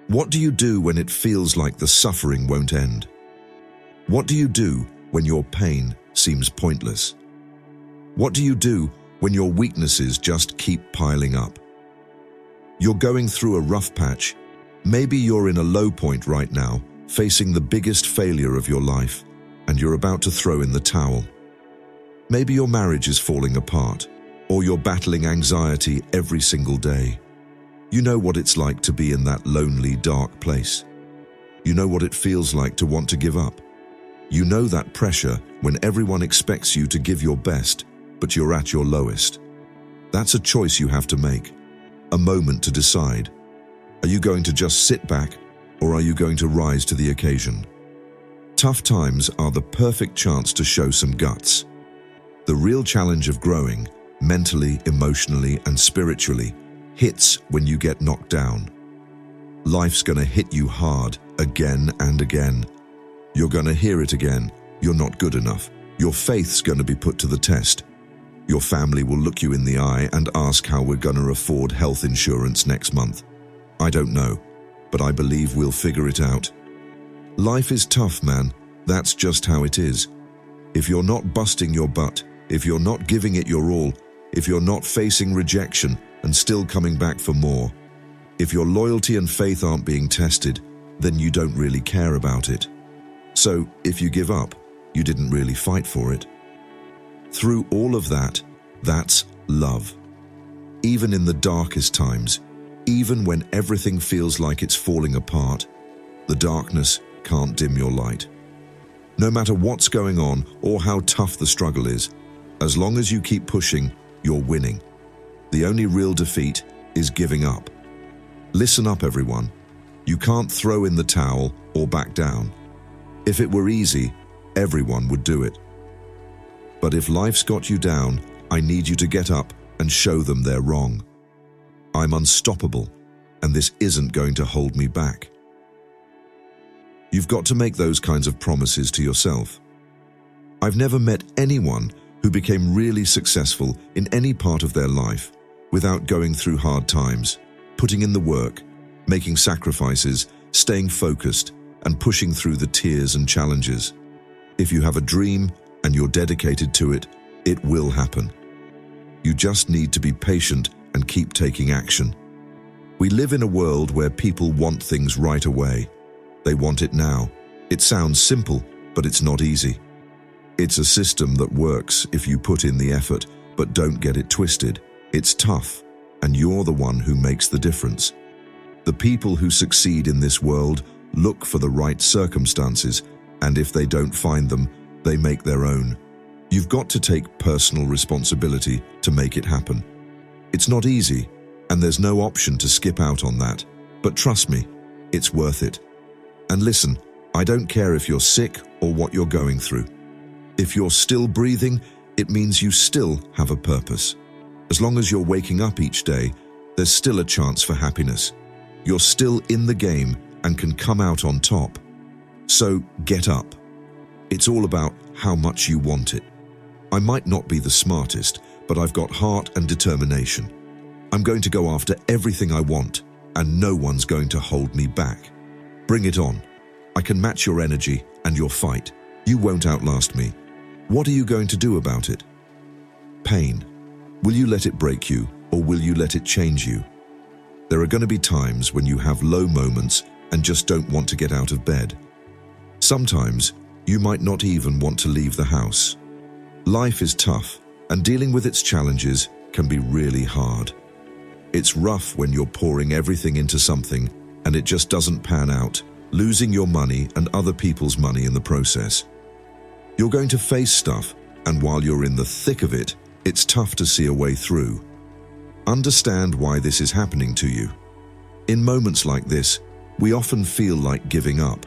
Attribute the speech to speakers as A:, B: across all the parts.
A: What do you do when it feels like the suffering won't end? What do you do when your pain seems pointless? What do you do when your weaknesses just keep piling up? You're going through a rough patch. Maybe you're in a low point right now, facing the biggest failure of your life, and you're about to throw in the towel. Maybe your marriage is falling apart, or you're battling anxiety every single day. You know what it's like to be in that lonely, dark place. You know what it feels like to want to give up. You know that pressure when everyone expects you to give your best, but you're at your lowest. That's a choice you have to make, a moment to decide. Are you going to just sit back, or are you going to rise to the occasion? Tough times are the perfect chance to show some guts. The real challenge of growing, mentally, emotionally, and spiritually, hits when you get knocked down. Life's gonna hit you hard again and again. You're gonna hear it again. You're not good enough. Your faith's gonna be put to the test. Your family will look you in the eye and ask how we're gonna afford health insurance next month. I don't know, but I believe we'll figure it out. Life is tough, man. That's just how it is. If you're not busting your butt, if you're not giving it your all, if you're not facing rejection and still coming back for more, if your loyalty and faith aren't being tested, then you don't really care about it. So, if you give up, you didn't really fight for it. Through all of that, that's love. Even in the darkest times, even when everything feels like it's falling apart, the darkness can't dim your light. No matter what's going on or how tough the struggle is, as long as you keep pushing, you're winning. The only real defeat is giving up. Listen up, everyone. You can't throw in the towel or back down. If it were easy, everyone would do it. But if life's got you down, I need you to get up and show them they're wrong. I'm unstoppable, and this isn't going to hold me back. You've got to make those kinds of promises to yourself. I've never met anyone who became really successful in any part of their life without going through hard times, putting in the work, making sacrifices, staying focused, and pushing through the tears and challenges. If you have a dream and you're dedicated to it, it will happen. You just need to be patient and keep taking action. We live in a world where people want things right away. They want it now. It sounds simple, but it's not easy. It's a system that works if you put in the effort, but don't get it twisted. It's tough, and you're the one who makes the difference. The people who succeed in this world look for the right circumstances, and if they don't find them, they make their own. You've got to take personal responsibility to make it happen. It's not easy, and there's no option to skip out on that, but trust me, it's worth it. And listen, I don't care if you're sick or what you're going through. If you're still breathing, it means you still have a purpose. As long as you're waking up each day, there's still a chance for happiness. You're still in the game and can come out on top. So get up. It's all about how much you want it. I might not be the smartest, but I've got heart and determination. I'm going to go after everything I want, and no one's going to hold me back. Bring it on. I can match your energy and your fight. You won't outlast me. What are you going to do about it? Pain. Will you let it break you, or will you let it change you? There are going to be times when you have low moments and just don't want to get out of bed. Sometimes you might not even want to leave the house. Life is tough, and dealing with its challenges can be really hard. It's rough when you're pouring everything into something and it just doesn't pan out, losing your money and other people's money in the process. You're going to face stuff, and while you're in the thick of it, it's tough to see a way through. Understand why this is happening to you. In moments like this, we often feel like giving up.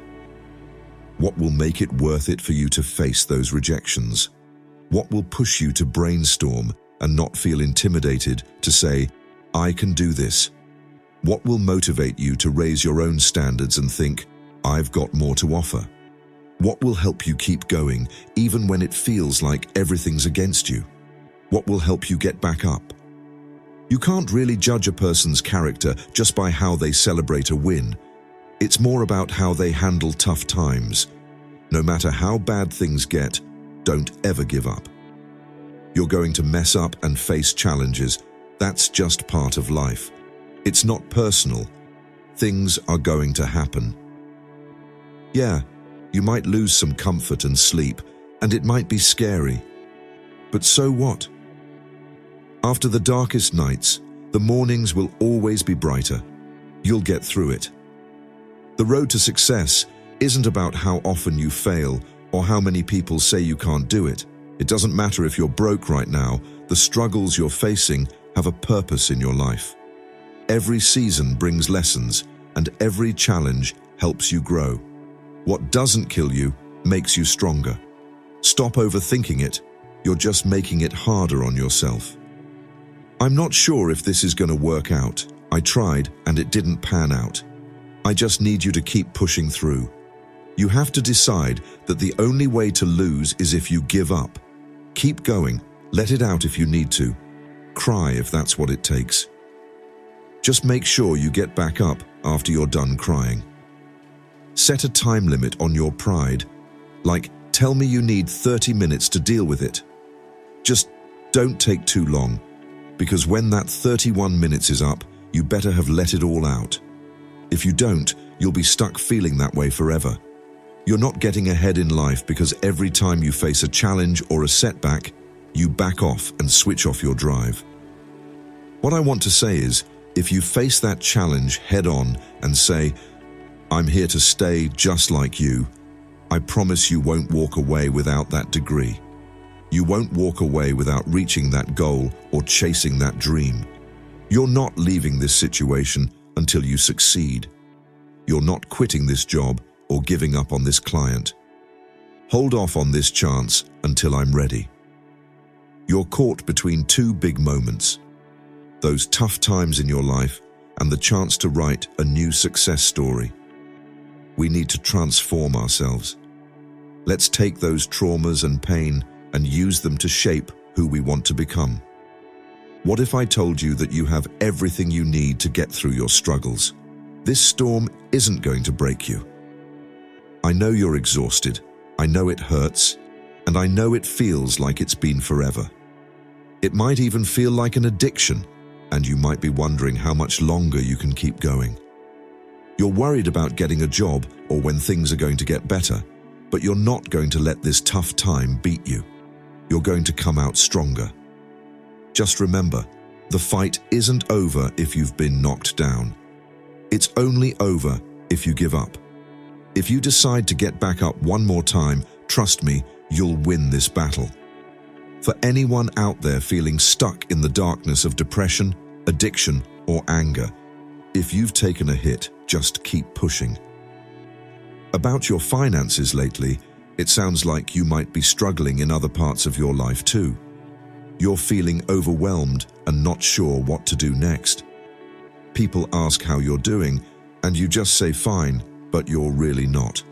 A: What will make it worth it for you to face those rejections? What will push you to brainstorm and not feel intimidated to say, I can do this? What will motivate you to raise your own standards and think, I've got more to offer? What will help you keep going even when it feels like everything's against you? What will help you get back up? You can't really judge a person's character just by how they celebrate a win. It's more about how they handle tough times. No matter how bad things get, don't ever give up. You're going to mess up and face challenges. That's just part of life. It's not personal. Things are going to happen. Yeah, you might lose some comfort and sleep, and it might be scary. But so what? After the darkest nights, the mornings will always be brighter. You'll get through it. The road to success isn't about how often you fail or how many people say you can't do it. It doesn't matter if you're broke right now. The struggles you're facing have a purpose in your life. Every season brings lessons, and every challenge helps you grow. What doesn't kill you makes you stronger. Stop overthinking it. You're just making it harder on yourself. I'm not sure if this is going to work out. I tried and it didn't pan out. I just need you to keep pushing through. You have to decide that the only way to lose is if you give up. Keep going. Let it out if you need to. Cry if that's what it takes. Just make sure you get back up after you're done crying. Set a time limit on your pride. Like, tell me you need 30 minutes to deal with it. Just don't take too long, because when that 31 minutes is up, you better have let it all out. If you don't, you'll be stuck feeling that way forever. You're not getting ahead in life because every time you face a challenge or a setback, you back off and switch off your drive. What I want to say is, if you face that challenge head on and say, I'm here to stay just like you, I promise you won't walk away without that degree. You won't walk away without reaching that goal or chasing that dream. You're not leaving this situation until you succeed. You're not quitting this job or giving up on this client. Hold off on this chance until I'm ready. You're caught between two big moments. Those tough times in your life and the chance to write a new success story. We need to transform ourselves. Let's take those traumas and pain and use them to shape who we want to become. What if I told you that you have everything you need to get through your struggles? This storm isn't going to break you. I know you're exhausted, I know it hurts, and I know it feels like it's been forever. It might even feel like an addiction, and you might be wondering how much longer you can keep going. You're worried about getting a job or when things are going to get better, but you're not going to let this tough time beat you. You're going to come out stronger. Just remember, the fight isn't over if you've been knocked down. It's only over if you give up. If you decide to get back up one more time, trust me, you'll win this battle. For anyone out there feeling stuck in the darkness of depression, addiction, or anger, if you've taken a hit, just keep pushing. About your finances lately, it sounds like you might be struggling in other parts of your life too. You're feeling overwhelmed and not sure what to do next. People ask how you're doing, and you just say fine, but you're really not.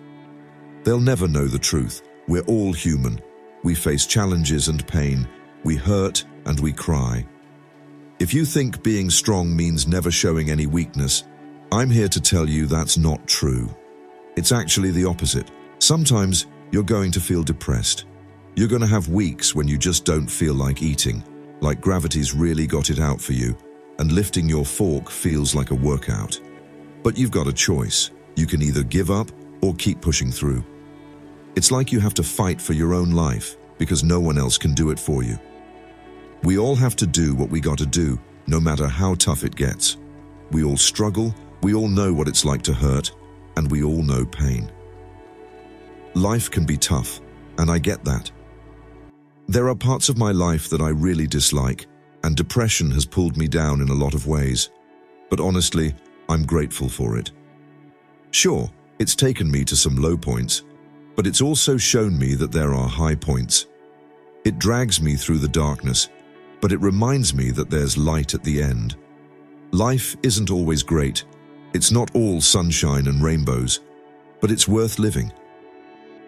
A: They'll never know the truth. We're all human. We face challenges and pain. We hurt and we cry. If you think being strong means never showing any weakness, I'm here to tell you that's not true. It's actually the opposite. Sometimes you're going to feel depressed. You're going to have weeks when you just don't feel like eating, like gravity's really got it out for you, and lifting your fork feels like a workout. But you've got a choice. You can either give up or keep pushing through. It's like you have to fight for your own life because no one else can do it for you. We all have to do what we got to do, no matter how tough it gets. We all struggle, we all know what it's like to hurt, and we all know pain. Life can be tough, and I get that. There are parts of my life that I really dislike, and depression has pulled me down in a lot of ways. But honestly, I'm grateful for it. Sure, it's taken me to some low points, but it's also shown me that there are high points. It drags me through the darkness, but it reminds me that there's light at the end. Life isn't always great. It's not all sunshine and rainbows, but it's worth living.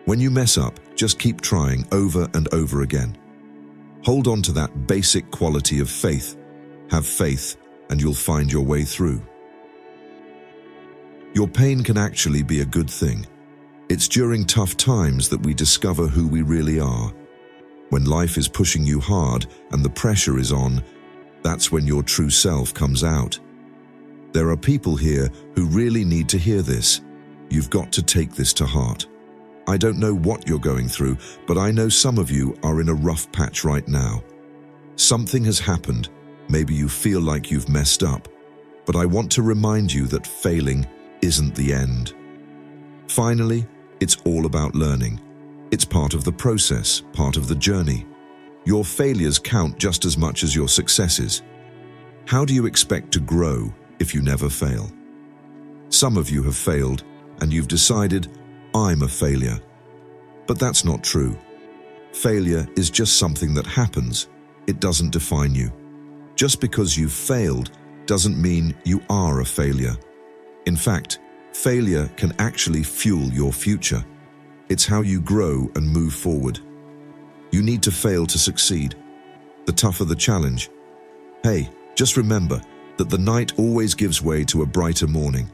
A: When you mess up, just keep trying over and over again. Hold on to that basic quality of faith. Have faith, and you'll find your way through. Your pain can actually be a good thing. It's during tough times that we discover who we really are. When life is pushing you hard and the pressure is on, that's when your true self comes out. There are people here who really need to hear this. You've got to take this to heart. I don't know what you're going through, but I know some of you are in a rough patch right now. Something has happened. Maybe you feel like you've messed up, but I want to remind you that failing isn't the end. Finally, it's all about learning. It's part of the process, part of the journey. Your failures count just as much as your successes. How do you expect to grow if you never fail? Some of you have failed, and you've decided, I'm a failure. But that's not true. Failure is just something that happens. It doesn't define you. Just because you've failed doesn't mean you are a failure. In fact, failure can actually fuel your future. It's how you grow and move forward. You need to fail to succeed. The tougher the challenge. Hey, just remember that the night always gives way to a brighter morning.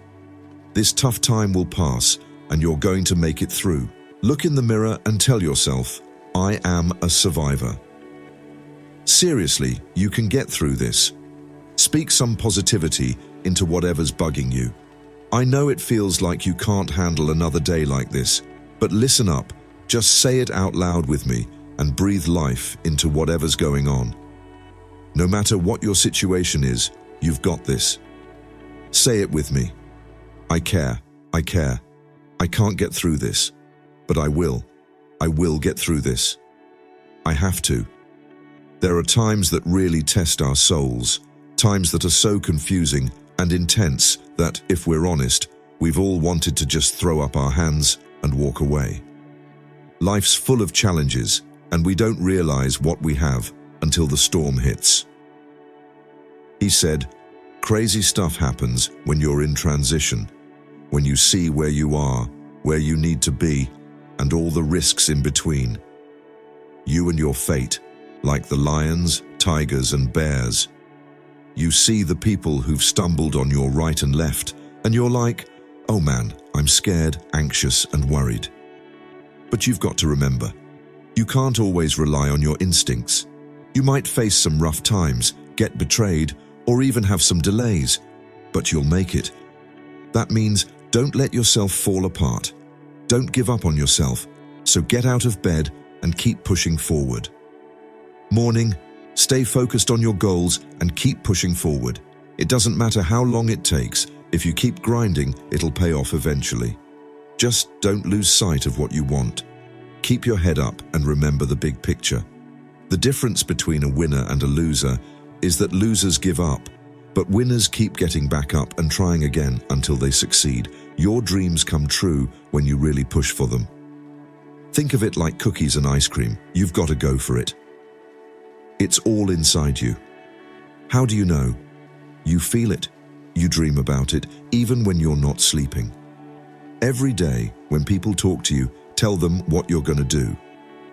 A: This tough time will pass, and you're going to make it through. Look in the mirror and tell yourself, I am a survivor. Seriously, you can get through this. Speak some positivity into whatever's bugging you. I know it feels like you can't handle another day like this, but listen up, just say it out loud with me and breathe life into whatever's going on. No matter what your situation is, you've got this. Say it with me. I care, I care. I can't get through this, but I will. I will get through this. I have to. There are times that really test our souls, times that are so confusing and intense that, if we're honest, we've all wanted to just throw up our hands and walk away. Life's full of challenges, and we don't realize what we have until the storm hits. He said, crazy stuff happens when you're in transition, when you see where you are, where you need to be, and all the risks in between. You and your fate, like the lions, tigers, and bears. You see the people who've stumbled on your right and left, and you're like, oh man, I'm scared, anxious, and worried. But you've got to remember, you can't always rely on your instincts. You might face some rough times, get betrayed, or even have some delays, but you'll make it. That means don't let yourself fall apart. Don't give up on yourself, so get out of bed and keep pushing forward. Morning, stay focused on your goals and keep pushing forward. It doesn't matter how long it takes. If you keep grinding, it'll pay off eventually. Just don't lose sight of what you want. Keep your head up and remember the big picture. The difference between a winner and a loser is that losers give up, but winners keep getting back up and trying again until they succeed. Your dreams come true when you really push for them. Think of it like cookies and ice cream. You've got to go for it. It's all inside you. How do you know? You feel it. You dream about it, even when you're not sleeping. Every day, when people talk to you, tell them what you're going to do.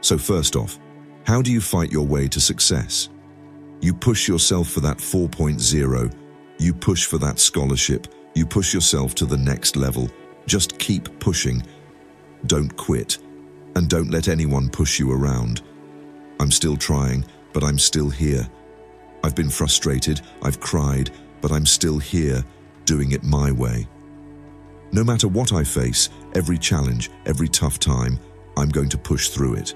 A: So first off, how do you fight your way to success? You push yourself for that 4.0. You push for that scholarship. You push yourself to the next level. Just keep pushing. Don't quit. And don't let anyone push you around. I'm still trying, but I'm still here. I've been frustrated, I've cried, but I'm still here, doing it my way. No matter what I face, every challenge, every tough time, I'm going to push through it.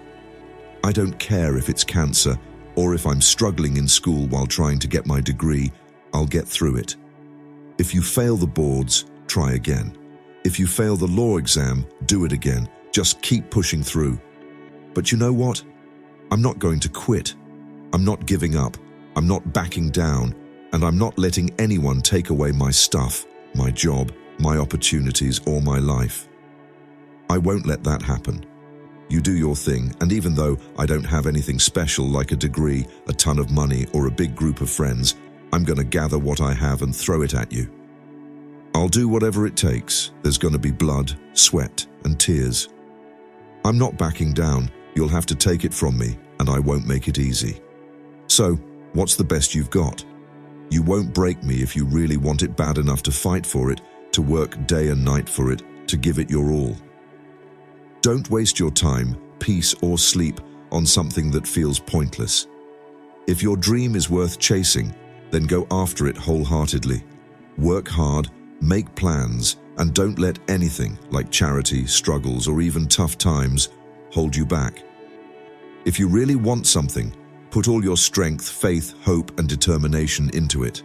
A: I don't care if it's cancer, or if I'm struggling in school while trying to get my degree, I'll get through it. If you fail the boards, try again. If you fail the law exam, do it again. Just keep pushing through. But you know what? I'm not going to quit. I'm not giving up. I'm not backing down. And I'm not letting anyone take away my stuff, my job, my opportunities, or my life. I won't let that happen. You do your thing, and even though I don't have anything special like a degree, a ton of money, or a big group of friends, I'm going to gather what I have and throw it at you. I'll do whatever it takes. There's going to be blood, sweat, and tears. I'm not backing down. You'll have to take it from me, and I won't make it easy. So, what's the best you've got? You won't break me if you really want it bad enough to fight for it, to work day and night for it, to give it your all. Don't waste your time, peace, or sleep on something that feels pointless. If your dream is worth chasing, then go after it wholeheartedly. Work hard, make plans, and don't let anything like charity, struggles, or even tough times hold you back. If you really want something, put all your strength, faith, hope, and determination into it.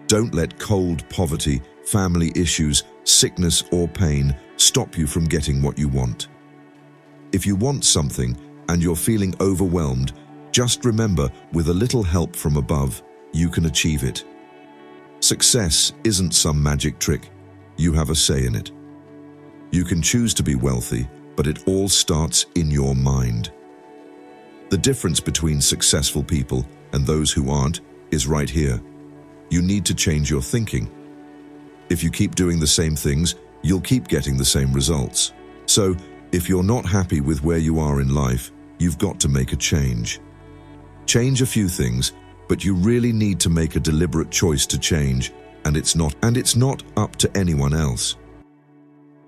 A: Don't let cold, poverty, family issues, sickness, or pain stop you from getting what you want. If you want something and you're feeling overwhelmed, just remember, with a little help from above, you can achieve it. Success isn't some magic trick. You have a say in it. You can choose to be wealthy, but it all starts in your mind. The difference between successful people and those who aren't is right here. You need to change your thinking. If you keep doing the same things, you'll keep getting the same results. So, if you're not happy with where you are in life, you've got to make a change. Change a few things, but you really need to make a deliberate choice to change, and it's not up to anyone else.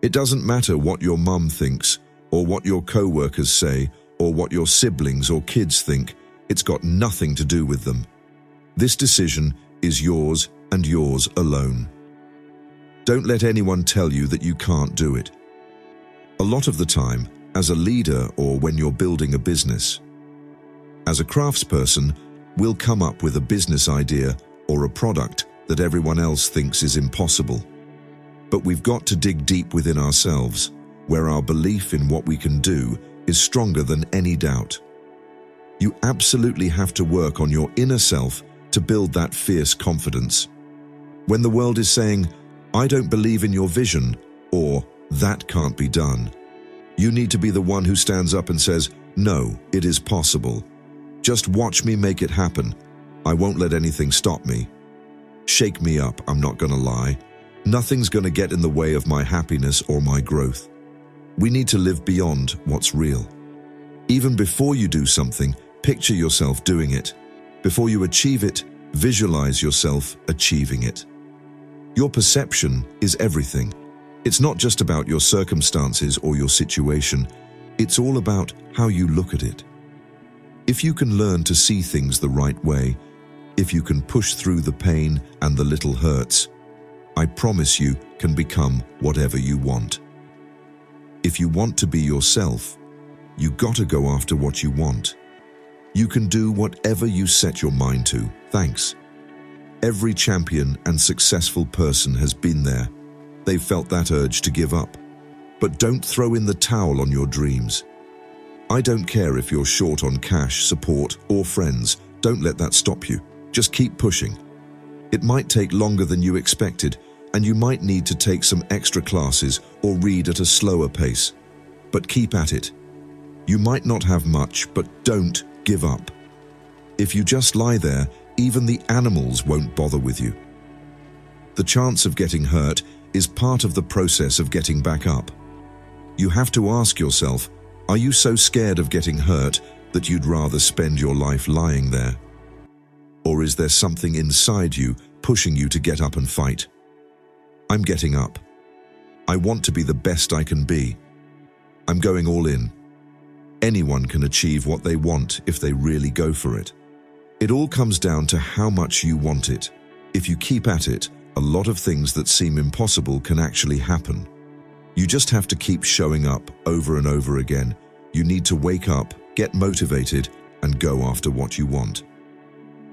A: It doesn't matter what your mum thinks, or what your co-workers say, or what your siblings or kids think. It's got nothing to do with them. This decision is yours and yours alone. Don't let anyone tell you that you can't do it. A lot of the time, as a leader or when you're building a business. As a craftsperson, we'll come up with a business idea or a product that everyone else thinks is impossible. But we've got to dig deep within ourselves, where our belief in what we can do is stronger than any doubt. You absolutely have to work on your inner self to build that fierce confidence. When the world is saying, "I don't believe in your vision," or "that can't be done," you need to be the one who stands up and says, "No, it is possible. Just watch me make it happen. I won't let anything stop me. Shake me up, I'm not gonna lie. Nothing's gonna get in the way of my happiness or my growth." We need to live beyond what's real. Even before you do something, picture yourself doing it. Before you achieve it, visualize yourself achieving it. Your perception is everything. It's not just about your circumstances or your situation. It's all about how you look at it. If you can learn to see things the right way, if you can push through the pain and the little hurts, I promise you can become whatever you want. If you want to be yourself, you gotta go after what you want. You can do whatever you set your mind to. Thanks. Every champion and successful person has been there. They've felt that urge to give up. But don't throw in the towel on your dreams. I don't care if you're short on cash, support, or friends. Don't let that stop you. Just keep pushing. It might take longer than you expected, and you might need to take some extra classes or read at a slower pace. But keep at it. You might not have much, but don't give up. If you just lie there, even the animals won't bother with you. The chance of getting hurt is part of the process of getting back up. You have to ask yourself, are you so scared of getting hurt that you'd rather spend your life lying there? Or is there something inside you pushing you to get up and fight? I'm getting up. I want to be the best I can be. I'm going all in. Anyone can achieve what they want if they really go for it. It all comes down to how much you want it. If you keep at it, a lot of things that seem impossible can actually happen. You just have to keep showing up over and over again. You need to wake up, get motivated, and go after what you want.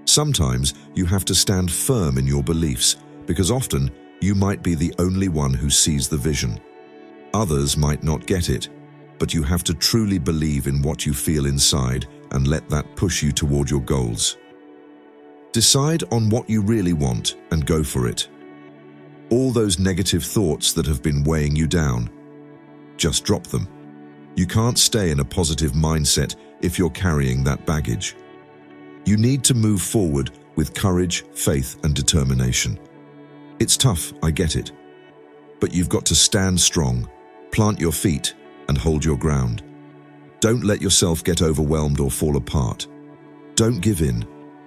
A: Sometimes you have to stand firm in your beliefs, because often you might be the only one who sees the vision. Others might not get it, but you have to truly believe in what you feel inside and let that push you toward your goals. Decide on what you really want and go for it. All those negative thoughts that have been weighing you down, just drop them. You can't stay in a positive mindset if you're carrying that baggage. You need to move forward with courage, faith, and determination. It's tough, I get it. But you've got to stand strong, plant your feet, and hold your ground. Don't let yourself get overwhelmed or fall apart. Don't give in,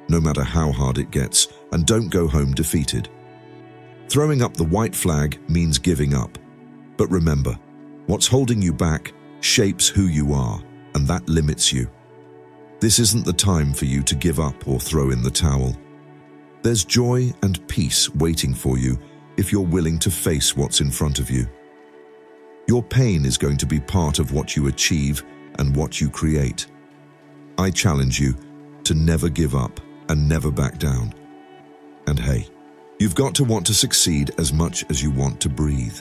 A: no matter how hard it gets, and don't go home defeated. Throwing up the white flag means giving up. But remember, what's holding you back shapes who you are, and that limits you. This isn't the time for you to give up or throw in the towel. There's joy and peace waiting for you if you're willing to face what's in front of you. Your pain is going to be part of what you achieve and what you create. I challenge you to never give up and never back down. And hey, you've got to want to succeed as much as you want to breathe.